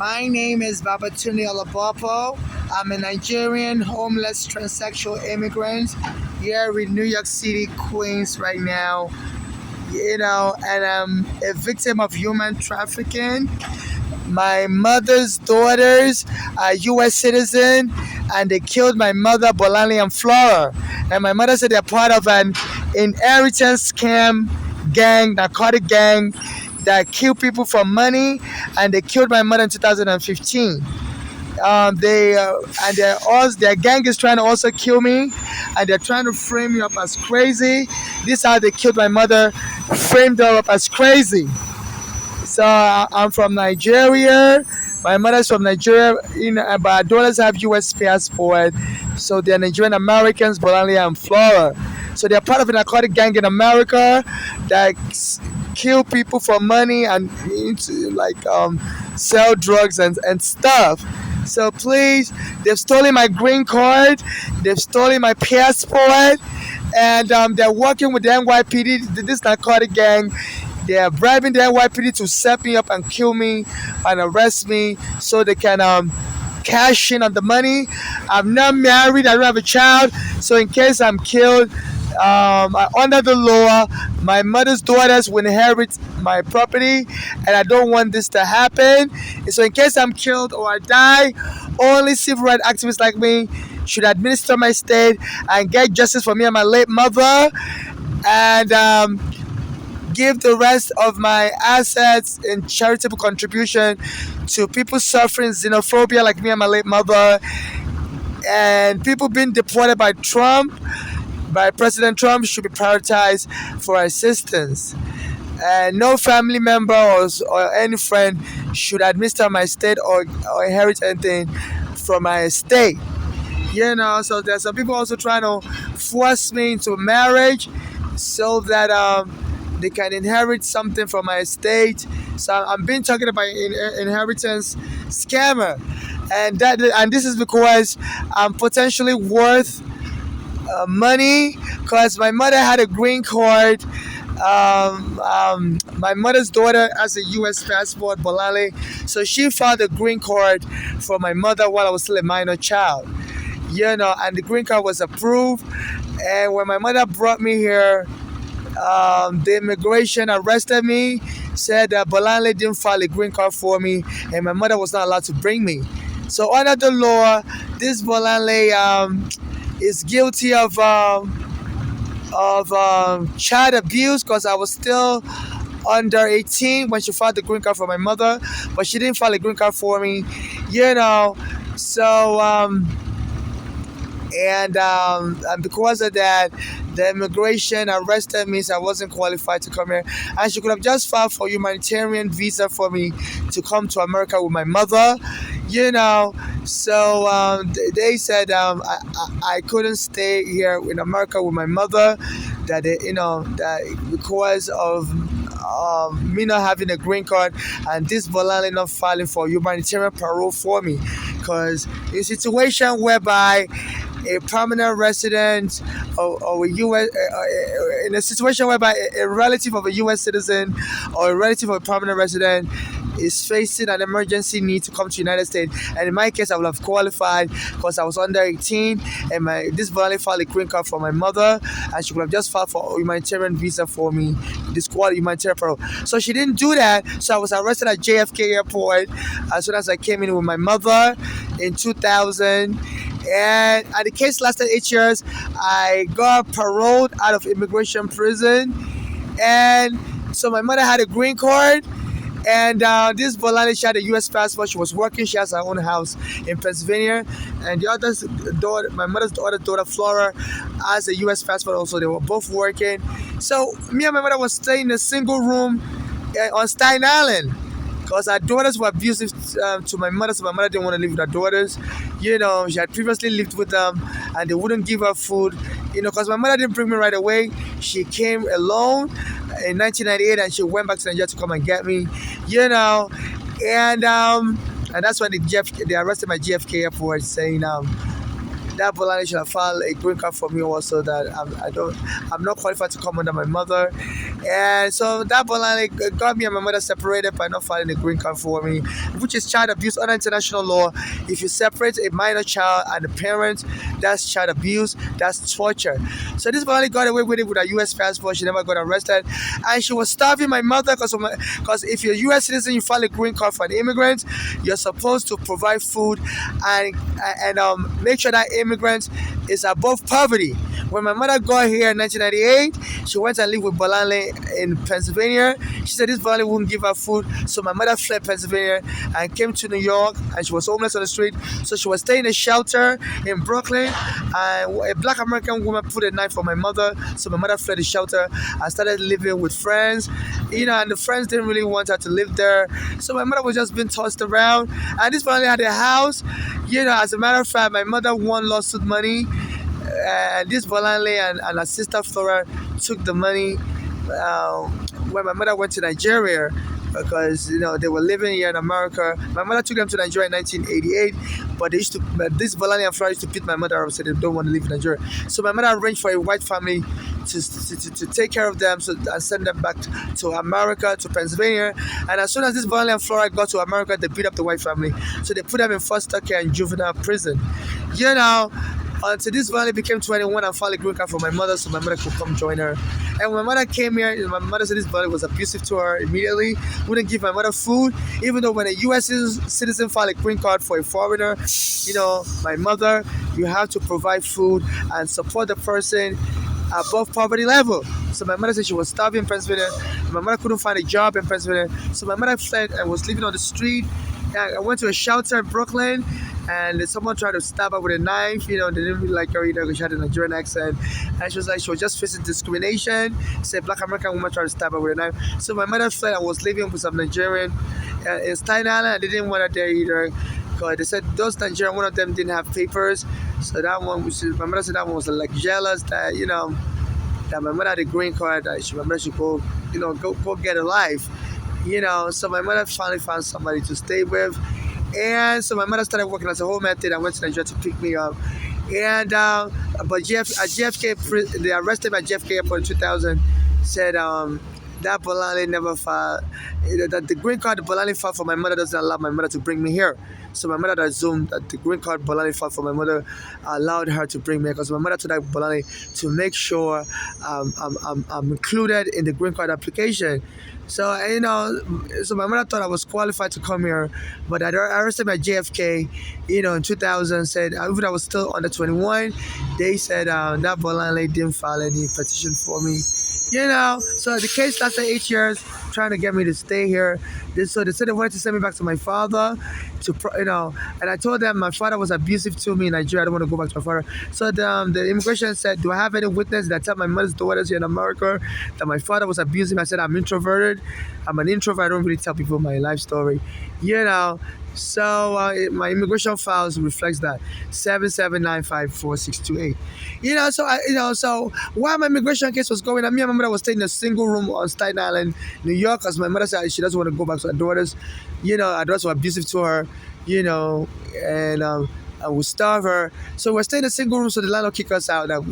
My name is Babatunde Olabopo. I'm a Nigerian homeless transsexual immigrant here in New York City, Queens, right now. And I'm a victim of human trafficking. My mother's daughters are U.S. citizen, and they killed my mother, Bolani and Flora. And my mother said they're part of an inheritance scam gang, narcotic gang that kill people for money, and they killed my mother in 2015. They and their gang is trying to also kill me, and they're trying to frame me up as crazy. This is how they killed my mother, framed her up as crazy. So I'm from Nigeria. My mother's from Nigeria, but our daughters have U.S. passport, so they're Nigerian Americans, Bolani and Flora. So they're part of a narcotic gang in America that kill people for money and sell drugs and stuff. So please, they've stolen my green card, they've stolen my passport, and they're working with the NYPD, this narcotic gang. They are bribing the NYPD to set me up and kill me and arrest me so they can cash in on the money. I'm not married, I don't have a child, so in case I'm killed, under the law, my mother's daughters will inherit my property, and I don't want this to happen. So in case I'm killed or I die, only civil rights activists like me should administer my state and get justice for me and my late mother, and give the rest of my assets in charitable contribution to people suffering xenophobia like me and my late mother, and people being deported by President Trump should be prioritized for assistance. And no family member or any friend should administer my estate or inherit anything from my estate. So there's some people also trying to force me into marriage so that they can inherit something from my estate. So I'm being talking about inheritance scammer, and this is because I'm potentially worth money, because my mother had a green card. My mother's daughter has a U.S. passport, Bolale, so she filed a green card for my mother while I was still a minor child. And the green card was approved. And when my mother brought me here, the immigration arrested me, said that Bolale didn't file a green card for me, and my mother was not allowed to bring me. So under the law, this Bolale is guilty of child abuse, because I was still under 18 when she filed the green card for my mother, but she didn't file a green card for me. So and because of that, the immigration arrested me, so I wasn't qualified to come here. And she could have just filed for humanitarian visa for me to come to America with my mother. So they said I couldn't stay here in America with my mother. That because of me not having a green card, and this Bolale not filing for humanitarian parole for me, because a situation whereby a permanent resident or a U.S. In a situation whereby a relative of a U.S. citizen or a relative of a permanent resident is facing an emergency need to come to the United States, and in my case I would have qualified because I was under 18, and this Bolale filed a green card for my mother, and she could have just filed for a humanitarian visa for me, this humanitarian parole. So she didn't do that, so I was arrested at JFK Airport as soon as I came in with my mother in 2000. And the case lasted 8 years. I got paroled out of immigration prison, and so my mother had a green card, and this Bolale, she had a U.S. passport. She was working. She has her own house in Pennsylvania, and the other daughter, my mother's other daughter, Flora, has a U.S. passport also. They were both working. So me and my mother was staying in a single room on Staten Island, because our daughters were abusive to my mother, so my mother didn't want to live with her daughters. She had previously lived with them, and they wouldn't give her food, because my mother didn't bring me right away. She came alone in 1998, and she went back to Nigeria to come and get me, and that's when they arrested my JFK Airport, saying that Bolale should have filed a green card for me also, that I'm not qualified to come under my mother. And so that Bolani got me and my mother separated by not filing a green card for me, which is child abuse under international law. If you separate a minor child and the parent, that's child abuse, that's torture. So this Bolani got away with it with a US passport. She never got arrested. And she was starving my mother because if you're a US citizen, you file a green card for an immigrant, you're supposed to provide food and make sure that immigrant is above poverty. When my mother got here in 1998, she went and lived with Bolanle in Pennsylvania. She said this Bolanle wouldn't give her food, so my mother fled Pennsylvania and came to New York, and she was homeless on the street. So she was staying in a shelter in Brooklyn, and a black American woman put a knife on my mother, so my mother fled the shelter and started living with friends. And the friends didn't really want her to live there, so my mother was just being tossed around. And this Bolanle had a house. As a matter of fact, my mother won lawsuit money, and this Bolanle and her sister Flora took the money when my mother went to Nigeria, because they were living here in America. My mother took them to Nigeria in 1988, but this Bolanle and Flora used to beat my mother up, so they don't want to live in Nigeria. So my mother arranged for a white family to take care of them, and send them back to America, to Pennsylvania. And as soon as this Bolanle and Flora got to America, they beat up the white family, so they put them in foster care and juvenile prison. Until this Bolanle became 21 and filed a green card for my mother, so my mother could come join her. And when my mother came here, my mother said this Bolanle was abusive to her immediately, wouldn't give my mother food, even though when a U.S. citizen filed a green card for a foreigner, my mother, you have to provide food and support the person above poverty level. So my mother said she was starving in Pennsylvania. My mother couldn't find a job in Pennsylvania, so my mother fled and was living on the street. I went to a shelter in Brooklyn, and someone tried to stab her with a knife. They didn't really like her either because she had a Nigerian accent, and she was just facing discrimination. Said black American woman tried to stab her with a knife. So my mother fled and was living with some Nigerian in Staten Island. They didn't want her there either, because they said those Nigerian, one of them didn't have papers. So that one, my mother said that one was like jealous that that my mother had a green card, that my mother should go get a life. So my mother finally found somebody to stay with. And so my mother started working as a home health aide and went to Nigeria to pick me up. And but JFK, they arrested me at JFK airport in 2000. Said that Bolanle never filed, that the green card Bolanle filed for my mother doesn't allow my mother to bring me here. So my mother assumed that the green card Bolanle filed for my mother allowed her to bring me, because my mother told that Bolanle to make sure I'm included in the green card application. So so my mother thought I was qualified to come here, but I arrested me at JFK, in 2000. Said even I was still under 21. They said that Bolanle didn't file any petition for me. So the case lasted 8 years, trying to get me to stay here. So they said they wanted to send me back to my father, and I told them my father was abusive to me in Nigeria. I don't want to go back to my father. So the immigration said, do I have any witness that tell my mother's daughters here in America that my father was abusive? I said, I'm introverted. I'm an introvert. I don't really tell people my life story. So my immigration files reflects that 77954628. So while my immigration case was going on, me and my mother was staying in a single room on Staten Island, New York, because my mother said she doesn't want to go back to her daughters. Her daughters were abusive to her, and I would starve her. So we're staying in a single room, so the landlord kicked us out. That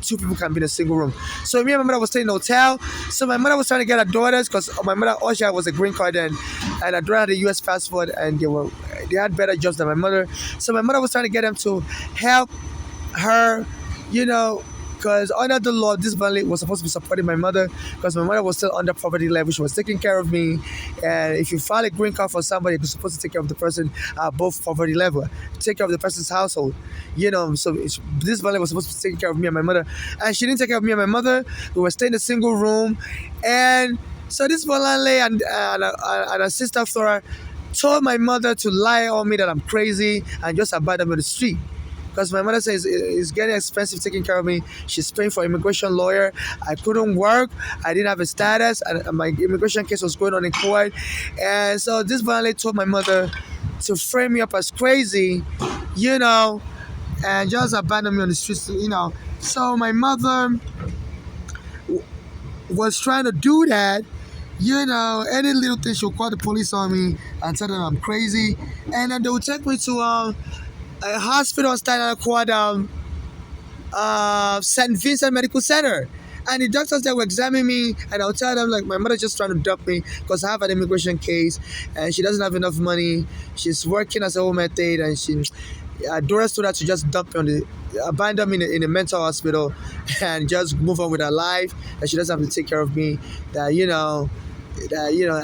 two people can be in a single room. So me and my mother was staying in a hotel. So my mother was trying to get her daughters, because my mother also was a green card then, and her daughter had a US passport, and they had better jobs than my mother. So my mother was trying to get them to help her, because under the law, this family was supposed to be supporting my mother, because my mother was still under poverty level. She was taking care of me, and if you file a green card for somebody, you're supposed to take care of the person above poverty level, take care of the person's household. So this family was supposed to be taking care of me and my mother, and she didn't take care of me and my mother. We were staying in a single room, and so this Bolanle and her sister Flora told my mother to lie on me that I'm crazy and just abandon me on the street. Because my mother says it's getting expensive taking care of me. She's paying for immigration lawyer. I couldn't work. I didn't have a status, and my immigration case was going on in court. And so this Bolanle told my mother to frame me up as crazy, and just abandon me on the streets, So my mother was trying to do that. Any little thing, she'll call the police on me and tell them I'm crazy, and then they will take me to a hospital in Staten Island called St. Vincent Medical Center. And the doctors that were examining me, and I'll tell them like my mother's just trying to dump me because I have an immigration case, and she doesn't have enough money. She's working as a home health aide, and Doris told her to just dump me on the abandon me in a mental hospital and just move on with her life. That she doesn't have to take care of me. That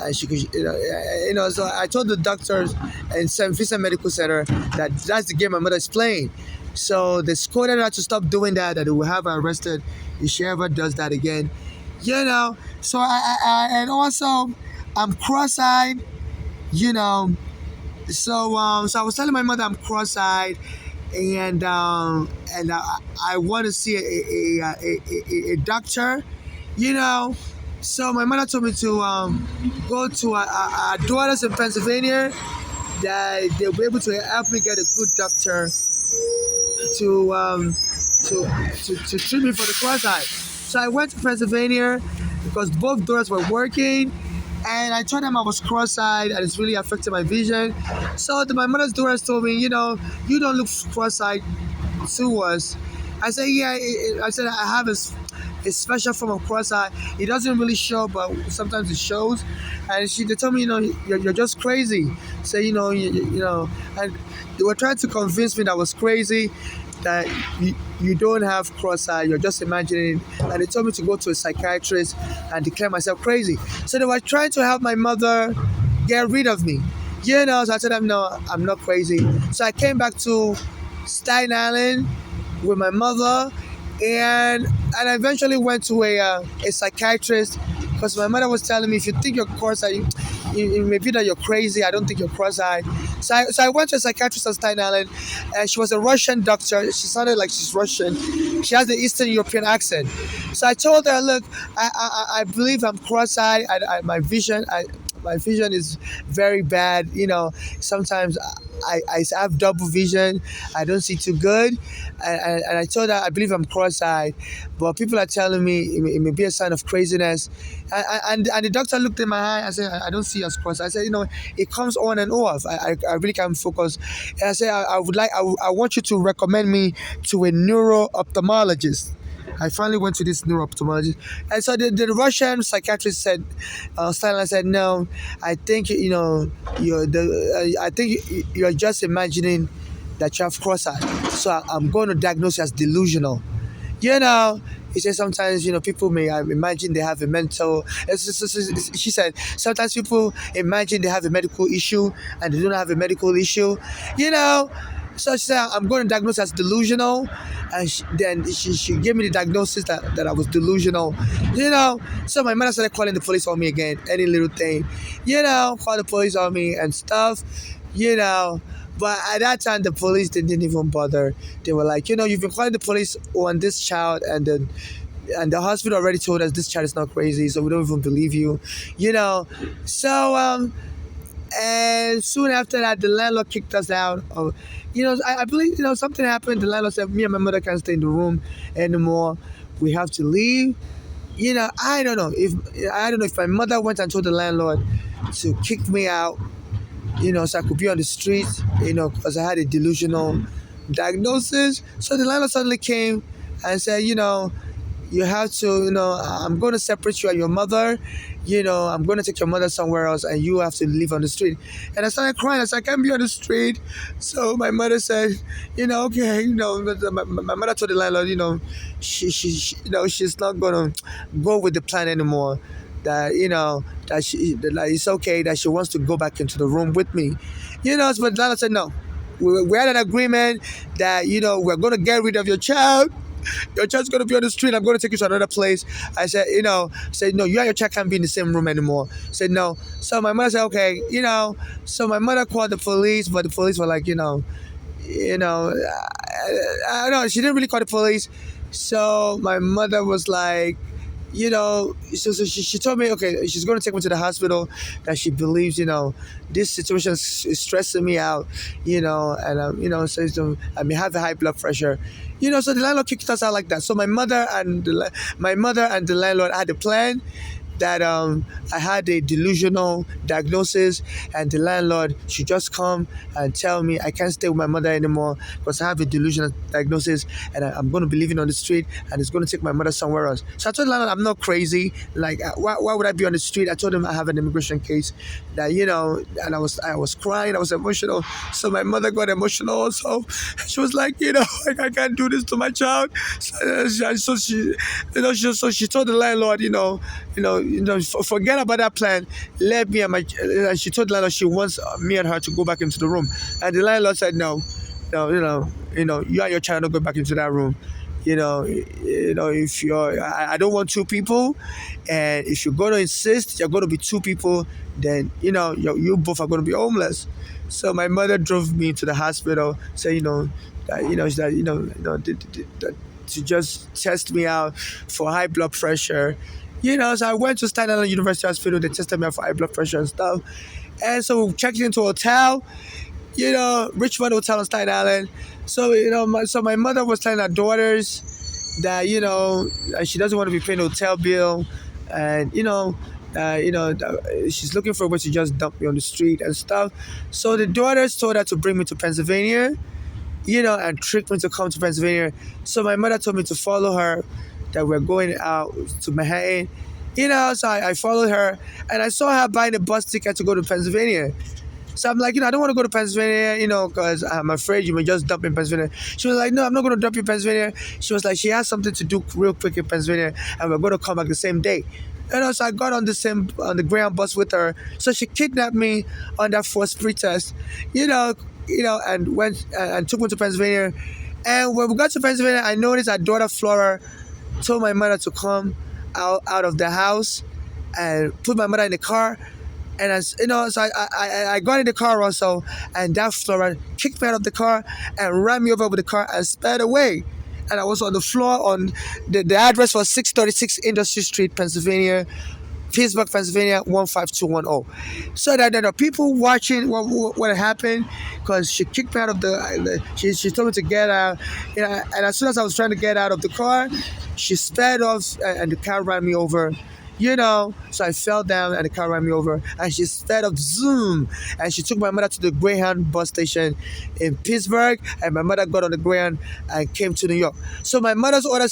and she could, So I told the doctors in St. Vincent Medical Center that that's the game my mother is playing. So they scolded her to stop doing that. That they will have her arrested if she ever does that again. So and also I'm cross-eyed. You know, so I was telling my mother I'm cross-eyed, and I want to see a doctor. You know, so my mother told me to go to our daughters in Pennsylvania that they'll be able to help me get a good doctor to to treat me for the cross-eye. So I went to Pennsylvania because both daughters were working, and I told them I was cross-eyed and it's really affecting my vision. So my mother's daughters told me, you don't look cross-eyed to us. I said, yeah. I said I have a special form of cross-eye. It doesn't really show, but sometimes it shows. And they told me, you're just crazy. So and they were trying to convince me that I was crazy, that you don't have cross-eye, you're just imagining it. And they told me to go to a psychiatrist and declare myself crazy. So they were trying to help my mother get rid of me. So I told them, no, I'm not crazy. So I came back to Staten Island with my mother, and I eventually went to a psychiatrist because my mother was telling me, if you think you're cross-eyed, it may be that you're crazy. I don't think you're cross-eyed. So I went to a psychiatrist on Staten Island, and she was a Russian doctor. She sounded like she's Russian. She has the Eastern European accent. So I told her, look, I believe I'm cross-eyed. My vision is very bad. Sometimes I have double vision. I don't see too good. And I told her I believe I'm cross-eyed, but people are telling me it may be a sign of craziness. And the doctor looked in my eye and said, I don't see you as cross-eyed. I said, it comes on and off. I really can't focus. And I said, I want you to recommend me to a neuro-ophthalmologist. I finally went to this neuro-ophthalmologist, and so the Russian psychiatrist said, Stalin said, no, I think I think you're just imagining that you have cross-eye. So I'm going to diagnose you as delusional. He said sometimes people may imagine they have a mental. She said sometimes people imagine they have a medical issue and they don't have a medical issue. So she said, I'm going to diagnose as delusional. And then she gave me the diagnosis that I was delusional. So my mother started calling the police on me again, any little thing. Call the police on me and stuff. But at that time, the police didn't even bother. They were like, you've been calling the police on this child, and the hospital already told us this child is not crazy, so we don't even believe you. So and soon after that, the landlord kicked us out. I believe something happened. The landlord said, me and my mother can't stay in the room anymore. We have to leave. I don't know if my mother went and told the landlord to kick me out, so I could be on the streets, because I had a delusional diagnosis. So the landlord suddenly came and said, you have to, I'm going to separate you and your mother. I'm going to take your mother somewhere else, and you have to live on the street. And I started crying. I said, I can't be on the street. So my mother said, okay, my mother told the landlord, she's not going to go with the plan anymore. That that it's okay, that she wants to go back into the room with me. But the landlord said no. We had an agreement that we're going to get rid of your child. Your child's going to be on the street. I'm going to take you to another place. I said, no, you and your child can't be in the same room anymore. Said no. So my mother said, okay, So my mother called the police, but the police were like, I don't know. She didn't really call the police. So my mother was like, so she told me, okay, she's going to take me to the hospital, that she believes, this situation is stressing me out, so I may have a high blood pressure, so the landlord kicked us out like that. So my mother and the landlord had a plan, that I had a delusional diagnosis, and the landlord should just come and tell me I can't stay with my mother anymore because I have a delusional diagnosis, and I'm going to be living on the street, and it's going to take my mother somewhere else. So I told the landlord I'm not crazy. Like, why would I be on the street? I told him I have an immigration case, that and I was crying, I was emotional. So my mother got emotional also. She was like, like, I can't do this to my child. So she told the landlord, forget about that plan. Let me and my. And she told the landlord she wants me and her to go back into the room. And the landlord said no, no, you and your child don't go back into that room. If I don't want two people, and if you're going to insist you're going to be two people, then you both are going to be homeless. So my mother drove me to the hospital, saying, that to just test me out for high blood pressure. So I went to Staten Island University Hospital. They tested me out for high blood pressure and stuff. And so we checked into a hotel, Richmond Hotel on Staten Island. So, my mother was telling her daughters that, she doesn't want to be paying a hotel bill. And, she's looking for a way to just dump me on the street and stuff. So the daughters told her to bring me to Pennsylvania, and trick me to come to Pennsylvania. So my mother told me to follow her, that we're going out to Manhattan. So I followed her, and I saw her buying a bus ticket to go to Pennsylvania. So I'm like, I don't want to go to Pennsylvania, because I'm afraid you may just dump in Pennsylvania. She was like, no, I'm not going to dump in Pennsylvania. She was like, she has something to do real quick in Pennsylvania, and we're going to come back the same day. So I got on the Greyhound bus with her. So she kidnapped me under false pretext, and went and took me to Pennsylvania. And when we got to Pennsylvania, I noticed our daughter Flora told my mother to come out of the house and put my mother in the car. And so I got in the car also, and that Flora kicked me out of the car and ran me over with the car and sped away. And I was on the floor. On the address was 636 Industry Street, Pennsylvania, Pittsburgh, Pennsylvania 15210. So that there are people watching what happened, because she kicked me out of she told me to get out, and as soon as I was trying to get out of the car, she sped off, and the car ran me over. So I fell down and the car ran me over, and she sped up, zoom, and she took my mother to the Greyhound bus station in Pittsburgh, and my mother got on the Greyhound and came to New York. So my mother's older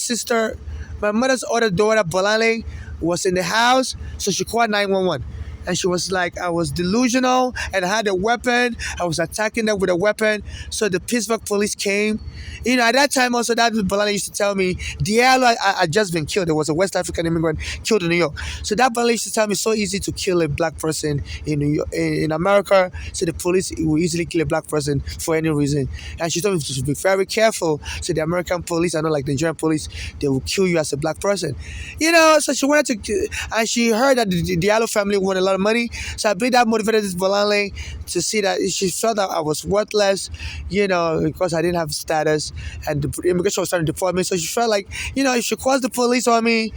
daughter, Bolale, was in the house, so she called 911. And she was like, I was delusional and I had a weapon. I was attacking them with a weapon. So the Pittsburgh police came. At that time also, that Bolale used to tell me, Diallo had just been killed. There was a West African immigrant killed in New York. So that Bolale used to tell me it's so easy to kill a black person in New York, in America. So the police will easily kill a black person for any reason. And she told me to be very careful. So the American police are not like the Nigerian police. They will kill you as a black person. So she wanted to, and she heard that the Diallo family won a lot of money. So I believe that motivated this Bolale to see that she felt that I was worthless, because I didn't have status, and the immigration was trying to deport me. So she felt like, if she calls the police on me,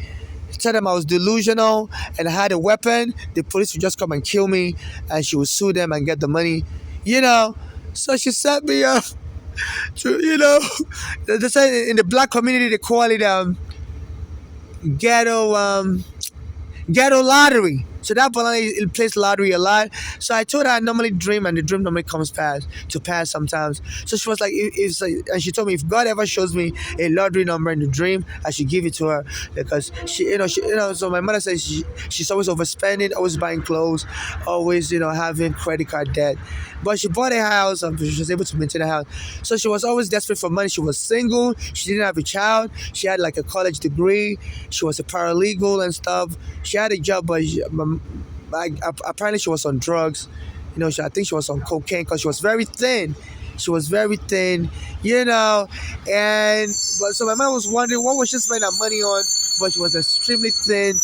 tell them I was delusional and I had a weapon, the police would just come and kill me, and she would sue them and get the money, So she set me up to, they say in the black community they call it ghetto lottery. So that Bolale plays lottery a lot. So I told her I normally dream, and the dream normally comes to pass sometimes. So she was like, and she told me if God ever shows me a lottery number in the dream, I should give it to her, because So my mother says she's always overspending, always buying clothes, always having credit card debt. But she bought a house, and she was able to maintain a house. So she was always desperate for money. She was single. She didn't have a child. She had like a college degree. She was a paralegal and stuff. She had a job, but apparently she was on drugs. I think she was on cocaine, because she was very thin. And so my mom was wondering what was she spending her money on, but she was extremely thin.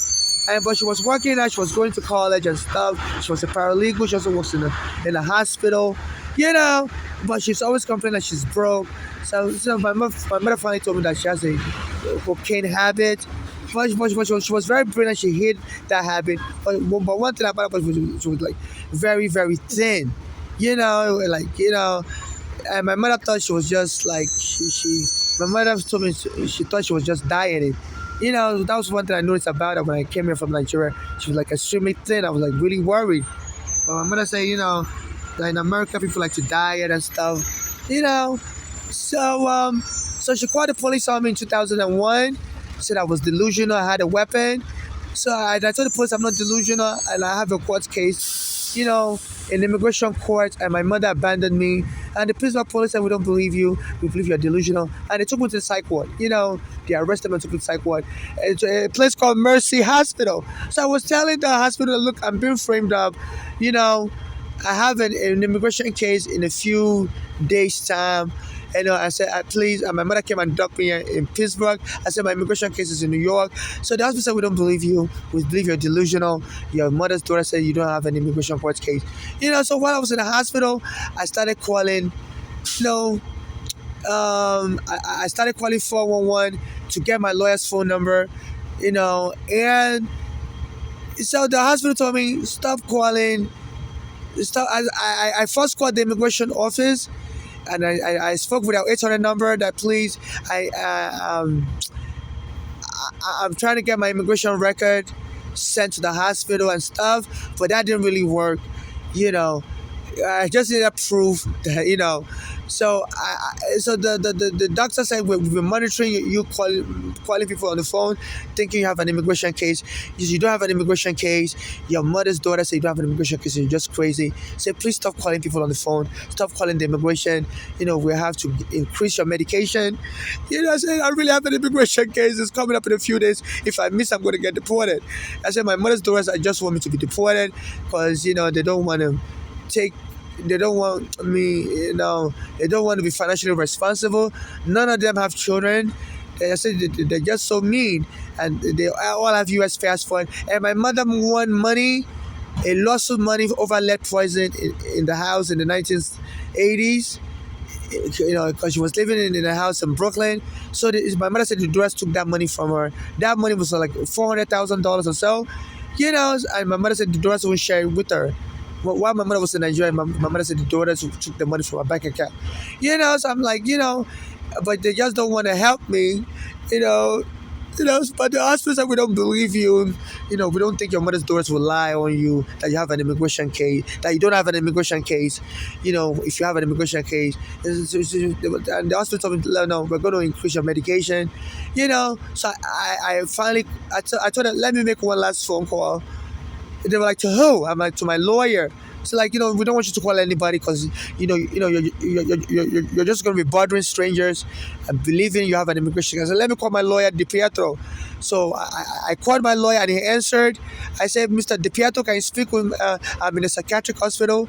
But she was working out, she was going to college and stuff. She was a paralegal, she also works in a hospital, but she's always complaining that she's broke. So my mother finally told me that she has a cocaine habit. But she was very brilliant. She hid that habit. But one thing about her was she was like very, very thin. And my mother thought she was just like my mother told me she thought she was just dieting. That was one thing I noticed about her when I came here from Nigeria. She was like extremely thin. I was like really worried. But my mother said, that in America people like to diet and stuff. So she called the police on me in 2001. Said I was delusional. I had a weapon. So I told the police I'm not delusional and I have a court case, in immigration court, and my mother abandoned me. And the prison police said, we don't believe you. We believe you're delusional. And they took me to the psych ward. They arrested me and took me to the psych ward. It's a place called Mercy Hospital. So I was telling the hospital, look, I'm being framed up. You know, I have an immigration case in a few days' time. I said, please, and my mother came and ducked me here in Pittsburgh. I said, my immigration case is in New York. So the hospital said, we don't believe you. We believe you're delusional. Your mother's daughter said you don't have an immigration court case. So while I was in the hospital, I started calling, I started calling 411 to get my lawyer's phone number, and so the hospital told me, stop calling. Stop. I first called the immigration office, and I spoke with our 800 number that please, I'm trying to get my immigration record sent to the hospital and stuff, but that didn't really work. I just needed proof that, So so the doctor said we've been monitoring you calling people on the phone, thinking you have an immigration case. You don't have an immigration case. Your mother's daughter said you don't have an immigration case. You're just crazy. Say please stop calling people on the phone. Stop calling the immigration. We have to increase your medication. I said I really have an immigration case. It's coming up in a few days. If I miss, I'm going to get deported. I said my mother's daughter, I just want me to be deported because they don't want to take. They don't want me, they don't want to be financially responsible. None of them have children. I said they're just so mean, and they all have U.S. passport. And my mother won money, a lawsuit money over lead poison in the house in the 1980s. Because she was living in a house in Brooklyn. So my mother said the dress took that money from her. That money was like $400,000 or so. And my mother said the dress won't share it with her. While my mother was in Nigeria, my mother said the daughters took the money from my bank account. So I'm like, but they just don't want to help me, but the hospital said we don't believe you. We don't think your mother's daughters will lie on you that you have an immigration case, that you don't have an immigration case. If you have an immigration case, and the hospital told me, no, we're going to increase your medication. So I finally, I told them, let me make one last phone call. They were like, to who? I'm like, to my lawyer. So we don't want you to call anybody because you're just going to be bothering strangers and believing you have an immigration case. So let me call my lawyer, DiPietro. So I called my lawyer and he answered. I said, Mr. DiPietro, can you speak with? I'm in a psychiatric hospital.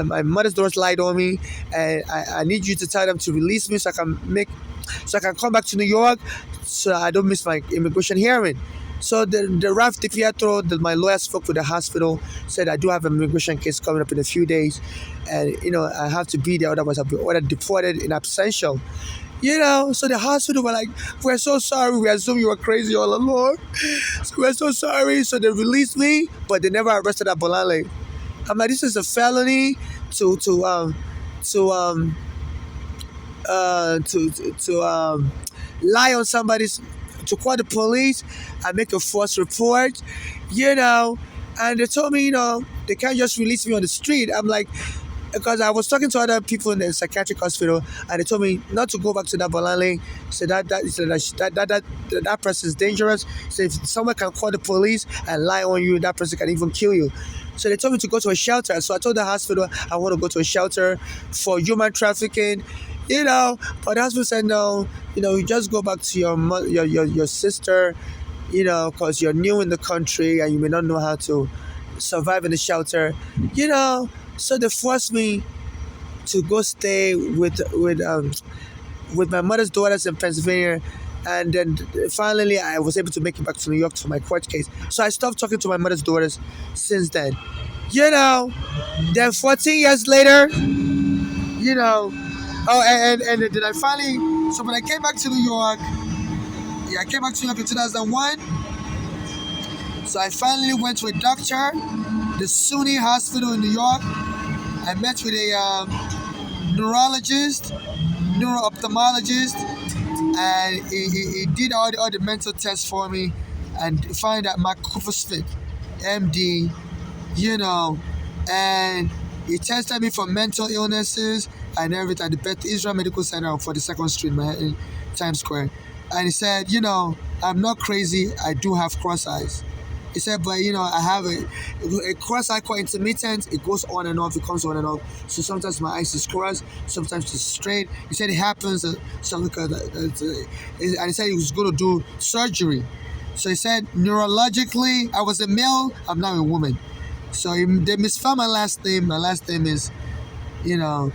My mother's daughters lied on me, and I need you to tell them to release me so I can come back to New York, so I don't miss my immigration hearing. So the Ralph DiPietro, my lawyer spoke with the hospital, said I do have an immigration case coming up in a few days, and I have to be there, otherwise I'll be ordered deported in absentia. So the hospital were like, we're so sorry, we assume you were crazy all along. So we're so sorry. So they released me, but they never arrested Abolale. I'm like, this is a felony to lie on somebody's, to call the police and make a false report, and they told me, they can't just release me on the street. I'm like, because I was talking to other people in the psychiatric hospital, and they told me not to go back to that Bolale. So that person is dangerous. So if someone can call the police and lie on you, that person can even kill you. So they told me to go to a shelter. So I told the hospital I want to go to a shelter for human trafficking. But the hospital said no. You just go back to your sister. Because you're new in the country and you may not know how to survive in the shelter. So they forced me to go stay with my mother's daughters in Pennsylvania, and then finally I was able to make it back to New York for my court case. So I stopped talking to my mother's daughters since then. Then 14 years later, and then I finally, so when I came back to New York, I came back to New York in 2001. So I finally went to a doctor, the SUNY Hospital in New York. I met with a neurologist, neuro-ophthalmologist, and he did all the mental tests for me, and find that Mark Kufusfit, MD, you know, and he tested me for mental illnesses and everything at the Beth Israel Medical Center for the Second Street, in Times Square. And he said, I'm not crazy. I do have cross eyes. He said, but I have a cross eye called intermittent. It goes on and off. It comes on and off. So sometimes my eyes is crossed, sometimes it's straight. He said it happens. Something and he said he was going to do surgery. So he said neurologically, I was a male. I'm now a woman. So they misfound my last name. My last name is, so